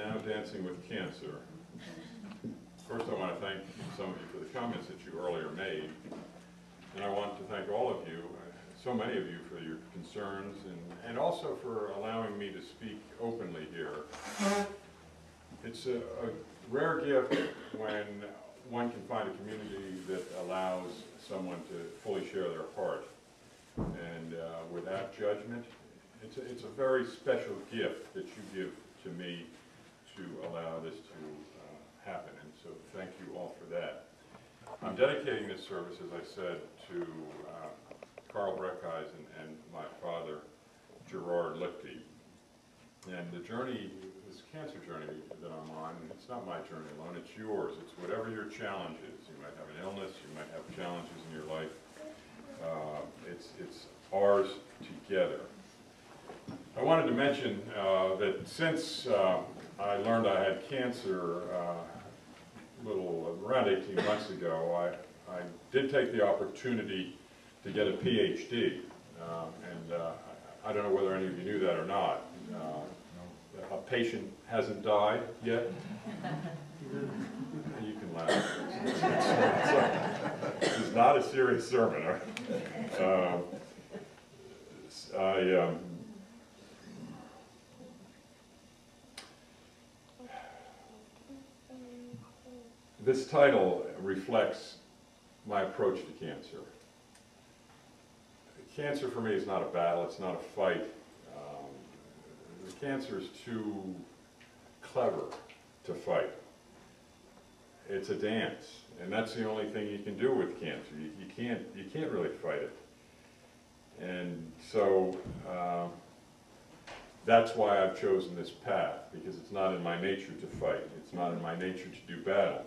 now Dancing with Cancer. First, I want to thank some of you for the comments that you earlier made. And I want to thank all of you, so many of you, for your concerns and also for allowing me to speak openly here. It's a rare gift when one can find a community that allows someone to fully share their heart and without judgment. It's a very special gift that you give to me to allow this to happen, and so thank you all for that. I'm dedicating this service, as I said, to Carl Breckhuizen and my father, Gerard Lichty. And the journey, this cancer journey that I'm on, it's not my journey alone, it's yours. It's whatever your challenge is. You might have an illness, you might have challenges in your life. It's ours together. I wanted to mention that since I learned I had cancer around 18 months ago, I did take the opportunity to get a PhD. I don't know whether any of you knew that or not. A patient hasn't died yet. You can laugh. This is not a serious sermon. This title reflects my approach to cancer. Cancer for me is not a battle, it's not a fight. The cancer is too clever to fight. It's a dance, and that's the only thing you can do with cancer. You can't really fight it. And so that's why I've chosen this path, because it's not in my nature to fight. It's not in my nature to do battle.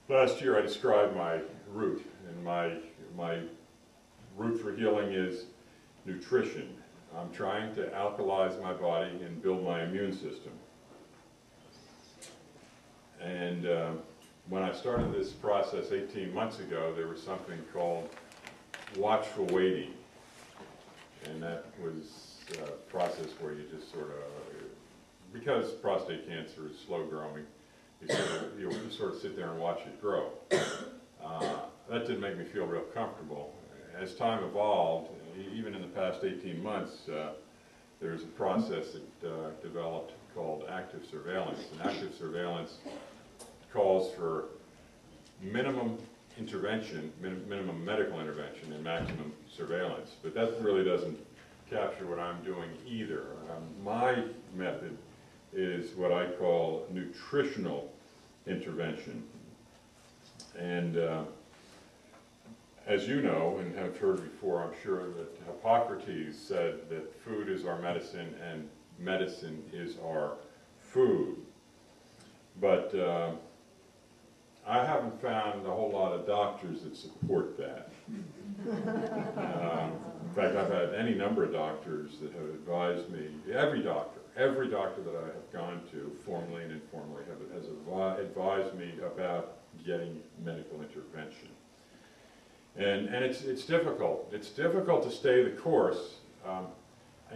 Last year I described my route, and my route for healing is nutrition. I'm trying to alkalize my body and build my immune system. And when I started this process 18 months ago, there was something called watchful waiting. And that was a process where you just sort of, because prostate cancer is slow growing, you sort of sit there and watch it grow. That didn't make me feel real comfortable. As time evolved, even in the past 18 months, there's a process that developed called active surveillance. And active surveillance calls for minimum intervention, minimum medical intervention, and maximum surveillance. But that really doesn't capture what I'm doing either. My method is what I call nutritional intervention. And as you know, and have heard before, I'm sure, that Hippocrates said that food is our medicine and medicine is our food. But I haven't found a whole lot of doctors that support that. In fact, I've had any number of doctors that have advised me, every doctor that I have gone to, formally and informally, has advised me about getting medical intervention. And it's difficult. It's difficult to stay the course.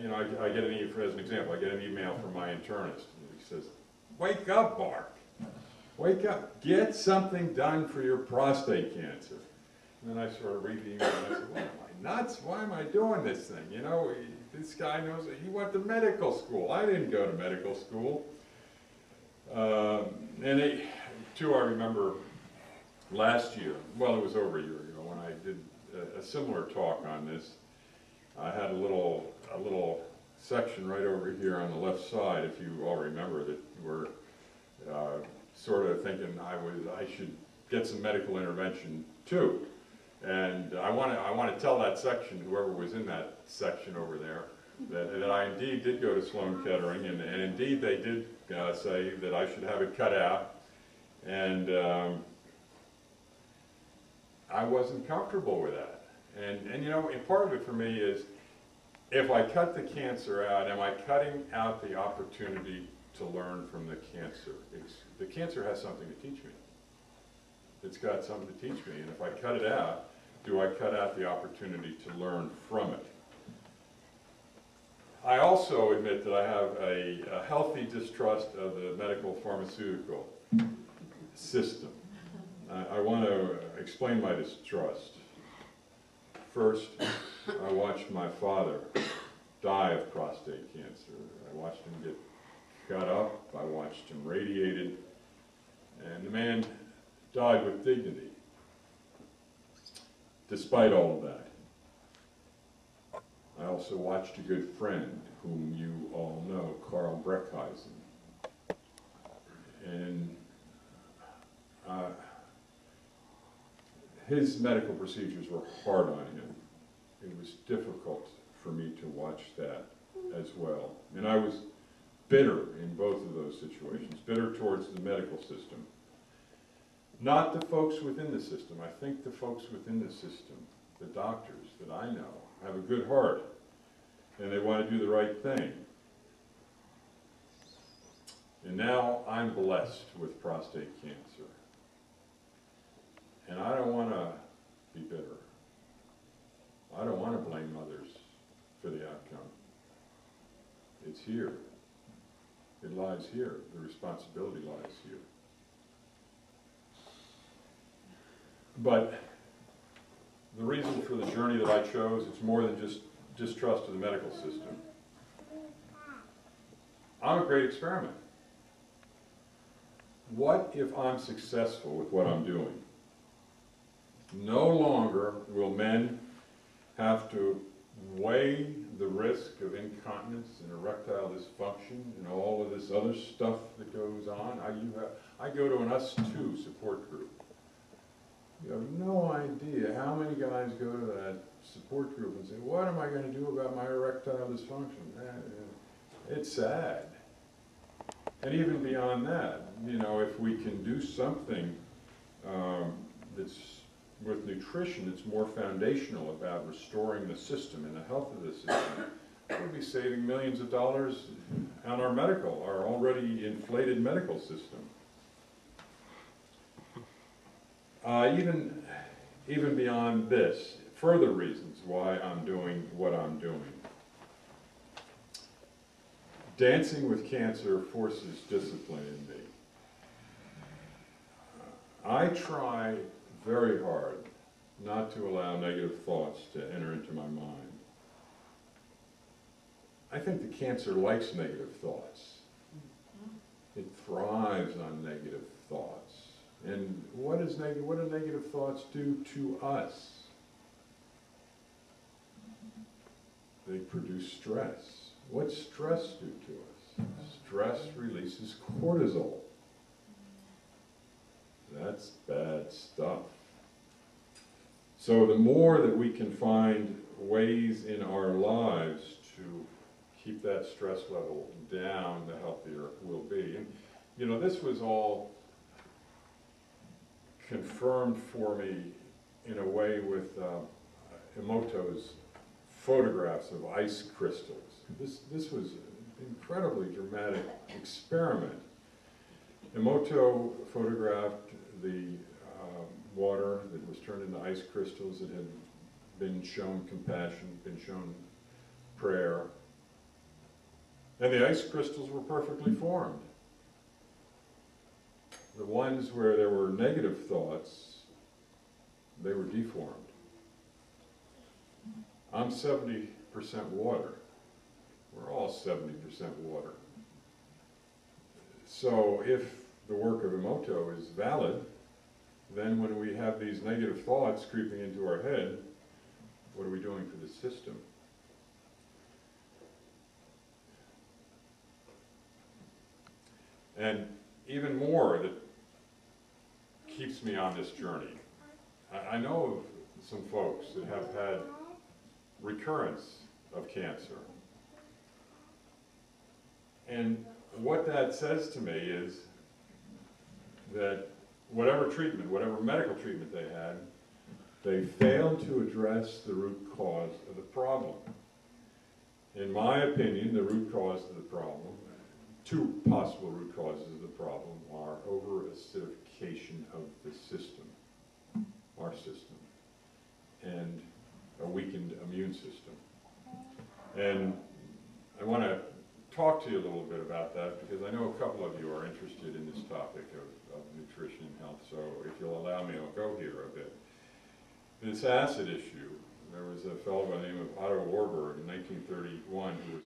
You know, I get as an example, I get an email from my internist. He says, "Wake up, Mark. Wake up. Get something done for your prostate cancer." And then I sort of read the email and I said, "What am I, nuts? Why am I doing this thing? You know, this guy knows that he went to medical school. I didn't go to medical school." Too, I remember last year, well, it was over a year ago, when I did a similar talk on this. I had a little section right over here on the left side, if you all remember, that were sort of thinking I should get some medical intervention too. And I want to tell that section, whoever was in that section over there, that I indeed did go to Sloan Kettering, and indeed they did say that I should have it cut out. And I wasn't comfortable with that. And you know, and part of it for me is, if I cut the cancer out, am I cutting out the opportunity to learn from the cancer? The cancer has something to teach me. It's got something to teach me, and if I cut it out, do I cut out the opportunity to learn from it? I also admit that I have a healthy distrust of the medical pharmaceutical system. I want to explain my distrust. First, I watched my father die of prostate cancer. I watched him get cut up, I watched him radiated, and the man died with dignity, despite all of that. I also watched a good friend, whom you all know, Carl Breckheisen. And his medical procedures were hard on him. It was difficult for me to watch that as well. And I was bitter in both of those situations, bitter towards the medical system. Not the folks within the system. I think the folks within the system, the doctors that I know, have a good heart, and they want to do the right thing. And now I'm blessed with prostate cancer. And I don't want to be bitter. I don't want to blame others for the outcome. It's here. It lies here. The responsibility lies here. But the reason for the journey that I chose, it's more than just distrust of the medical system. I'm a great experiment. What if I'm successful with what I'm doing? No longer will men have to weigh the risk of incontinence and erectile dysfunction and all of this other stuff that goes on. I go to an US2 support group. You have no idea how many guys go to that support group and say, what am I going to do about my erectile dysfunction? It's sad. And even beyond that, you know, if we can do something that's with nutrition that's more foundational about restoring the system and the health of the system, we'll be saving millions of dollars on our already inflated medical system. Even beyond this, further reasons why I'm doing what I'm doing. Dancing with Cancer forces discipline in me. I try very hard not to allow negative thoughts to enter into my mind. I think the cancer likes negative thoughts. It thrives on negative thoughts. And what do negative thoughts do to us? They produce stress. What's stress do to us? Stress releases cortisol. That's bad stuff. So the more that we can find ways in our lives to keep that stress level down, the healthier we'll be. And, you know, this was all confirmed for me in a way with Emoto's photographs of ice crystals. This was an incredibly dramatic experiment. Emoto photographed the water that was turned into ice crystals that had been shown compassion, been shown prayer. And the ice crystals were perfectly formed. The ones where there were negative thoughts, they were deformed. I'm 70% water. We're all 70% water. So if the work of Emoto is valid, then when we have these negative thoughts creeping into our head, what are we doing for the system? And even more that keeps me on this journey. I know of some folks that have had recurrence of cancer. And what that says to me is that whatever treatment, whatever medical treatment they had, they failed to address the root cause of the problem. In my opinion, the root cause of the problem, two possible root causes of the problem, are over-acidification of the system, our system, and a weakened immune system. And talk to you a little bit about that, because I know a couple of you are interested in this topic of nutrition and health, so if you'll allow me, I'll go here a bit. This acid issue, there was a fellow by the name of Otto Warburg in 1931 who was